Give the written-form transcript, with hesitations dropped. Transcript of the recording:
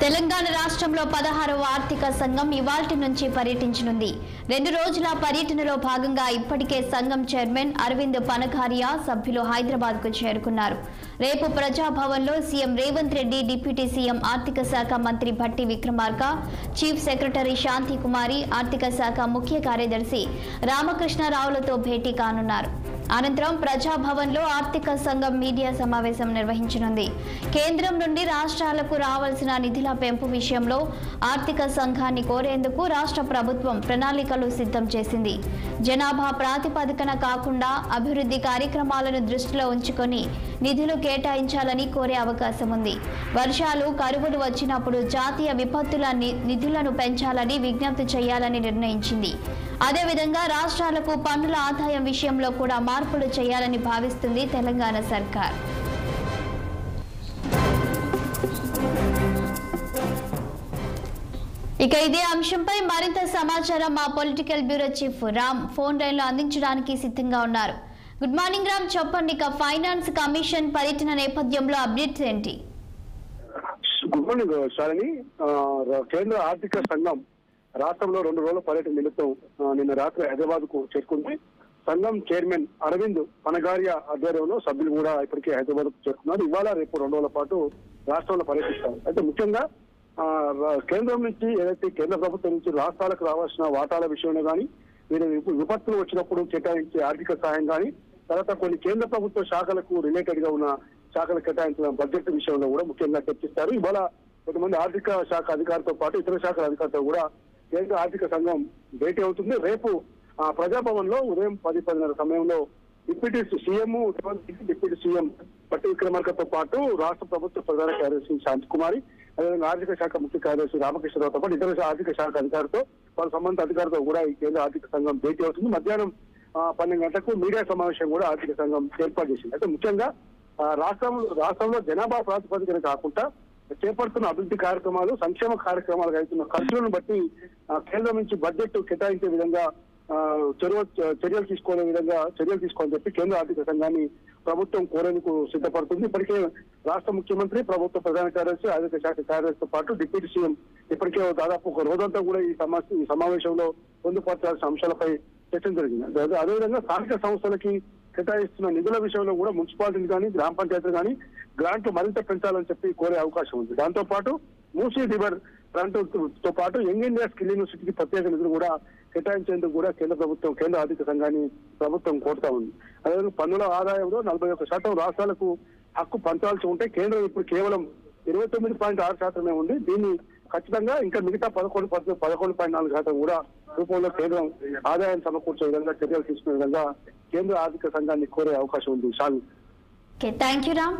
తెలంగాణ రాష్ట్రంలో 16వ ఆర్థిక సంఘం ఇవాల్టి నుంచి పర్యటించనుంది. 2 రోజుల పర్యటనలో భాగంగా ఇప్పటికే సంఘం చైర్మన్ అరవింద్ పనగారియా సభ్యులు హైదరాబాద్ కు చేరుకున్నారు. రేపు ప్రజాభవన్లో CM Revanth Reddy, deputy CM ఆర్థిక శాఖ మంత్రి భట్టి విక్రమార్క, చీఫ్ సెక్రటరీ శాంతి కుమారి, ఆర్థిక శాఖ ముఖ్య కార్యదర్శి రామకృష్ణరావులతో భేటీ కానున్నారు. అనంతరం ప్రజాభవన్లో ఆర్థిక సంఘం మీడియా సమావేశం నిర్వహించనుంది. కేంద్రం నుండి రాష్ట్రాలకు రావాల్సిన నిధుల పెంపు విషయంలో ఆర్థిక సంఘాన్ని కోరేందుకు రాష్ట్ర ప్రభుత్వం ప్రణాళికలు సిద్ధం చేసింది. జనాభా ప్రాతిపదికన కాకుండా అభివృద్ధి కార్యక్రమాలను దృష్టిలో ఉంచుకొని నిధులు కేటాయించాలని కోరే అవకాశం ఉంది. వర్షాలు, కరువులు వచ్చినప్పుడు జాతీయ విపత్తుల నిధులను పెంచాలని విజ్ఞప్తి చేయాలని నిర్ణయించింది. అదేవిధంగా రాష్ట్రాలకు పన్నుల ఆదాయం విషయంలో కూడా మార్పులు చేయాలని భావిస్తుంది తెలంగాణ సర్కార్. ఇక ఇదే అంశంపై మరింత సమాచారం మా political bureau chief Ram phone line లో అందించడానికి సిద్ధంగా ఉన్నారు. గుడ్ మార్నింగ్ రామ్, చెప్పండి. ఇక ఫైనాన్స్ కమిషన్ పర్యటన నేపథ్యంలో అప్డేట్స్ ఏంటి? Good morning Shalini. కేంద్ర ఆర్థిక సంఘం రాష్ట్రంలో 2 రోజుల పర్యటన నిమిత్తం నిన్న రాత్రి హైదరాబాద్ కు చేరుకుంది. సంఘం చైర్మన్ అరవింద్ పనగారియా ఆధ్వర్యంలో సభ్యులు కూడా ఇప్పటికే హైదరాబాద్ కు చేరుకున్నారు. ఇవాళ రేపు 2 రోజుల పాటు రాష్ట్రంలో పర్యటిస్తారు. అయితే ముఖ్యంగా కేంద్రం నుంచి ఏదైతే కేంద్ర ప్రభుత్వం నుంచి రాష్ట్రాలకు రావాల్సిన వాటాల విషయంలో కానీ, విపత్తులు వచ్చినప్పుడు కేటాయించే ఆర్థిక సహాయం కానీ, తర్వాత కొన్ని కేంద్ర ప్రభుత్వ శాఖలకు రిలేటెడ్ గా ఉన్న శాఖలు కేటాయించిన బడ్జెట్ విషయంలో కూడా ముఖ్యంగా చర్చిస్తారు. ఇవాళ కొంతమంది ఆర్థిక శాఖ అధికారులతో పాటు ఇతర శాఖల అధికారులతో కూడా కేంద్ర ఆర్థిక సంఘం భేటీ అవుతుంది. రేపు ప్రజాభవన్ లో ఉదయం 10-10:30 సమయంలో deputy CM deputy CM Bhatti విక్రమార్కతో పాటు రాష్ట్ర ప్రభుత్వ ప్రధాన కార్యదర్శి శాంతి కుమారి, అదేవిధంగా ఆర్థిక శాఖ ముఖ్య కార్యదర్శి రామకృష్ణరావుతో పాటు ఇతర ఆర్థిక శాఖ అధికారులతో, వాళ్ళ సంబంధిత అధికారులతో కూడా ఈ కేంద్ర ఆర్థిక సంఘం భేటీ అవుతుంది. మధ్యాహ్నం 12 గంటలకు మీడియా సమావేశం కూడా ఆర్థిక సంఘం ఏర్పాటు చేసింది. అయితే ముఖ్యంగా రాష్ట్రంలో జనాభా ప్రాతిపదికన కాకుండా చేపడుతున్న అభివృద్ధి కార్యక్రమాలు, సంక్షేమ కార్యక్రమాలకు అవుతున్న ఖర్చులను బట్టి కేంద్రం నుంచి బడ్జెట్ కేటాయించే విధంగా చర్యలు తీసుకోవాలని చెప్పి కేంద్ర ఆర్థిక సంఘాన్ని ప్రభుత్వం కోరేందుకు సిద్ధపడుతుంది. ఇప్పటికే రాష్ట్ర ముఖ్యమంత్రి, ప్రభుత్వ ప్రధాన కార్యదర్శి, ఆర్థిక శాఖ కార్యదర్శితో పాటు డిప్యూటీ సీఎం ఇప్పటికే దాదాపు 1 రోజంతా కూడా ఈ సమావేశంలో పొందుపరచాల్సిన అంశాలపై చర్చ జరిగింది. అదేవిధంగా స్థానిక సంస్థలకి కేటాయిస్తున్న నిధుల విషయంలో కూడా మున్సిపాలిటీలు కానీ, గ్రామ పంచాయతీలు కానీ గ్రాంట్లు మరింత పెంచాలని చెప్పి కోరే అవకాశం ఉంది. దాంతో పాటు మూసీ రివర్ గ్రాంట్ తో పాటు యంగ్ ఇండియా స్కిల్ యూనివర్సిటీకి ప్రత్యేక నిధులు కూడా కేటాయించేందుకు కూడా కేంద్ర ఆర్థిక సంఘాన్ని ప్రభుత్వం కోరుతా ఉంది. అదేవిధంగా పన్నుల ఆదాయంలో 41% రాష్ట్రాలకు హక్కు పంచాల్సి ఉంటే కేంద్రం ఇప్పుడు కేవలం 29.6% ఉంది. దీన్ని ఖచ్చితంగా ఇంకా మిగతా 11.4% కూడా రూపంలో కేంద్రం ఆదాయం సమకూర్చే విధంగా చర్యలు తీసుకునే విధంగా కేంద్ర ఆర్థిక సంఘాన్ని కోరే అవకాశం ఉంది. Thank you Ram.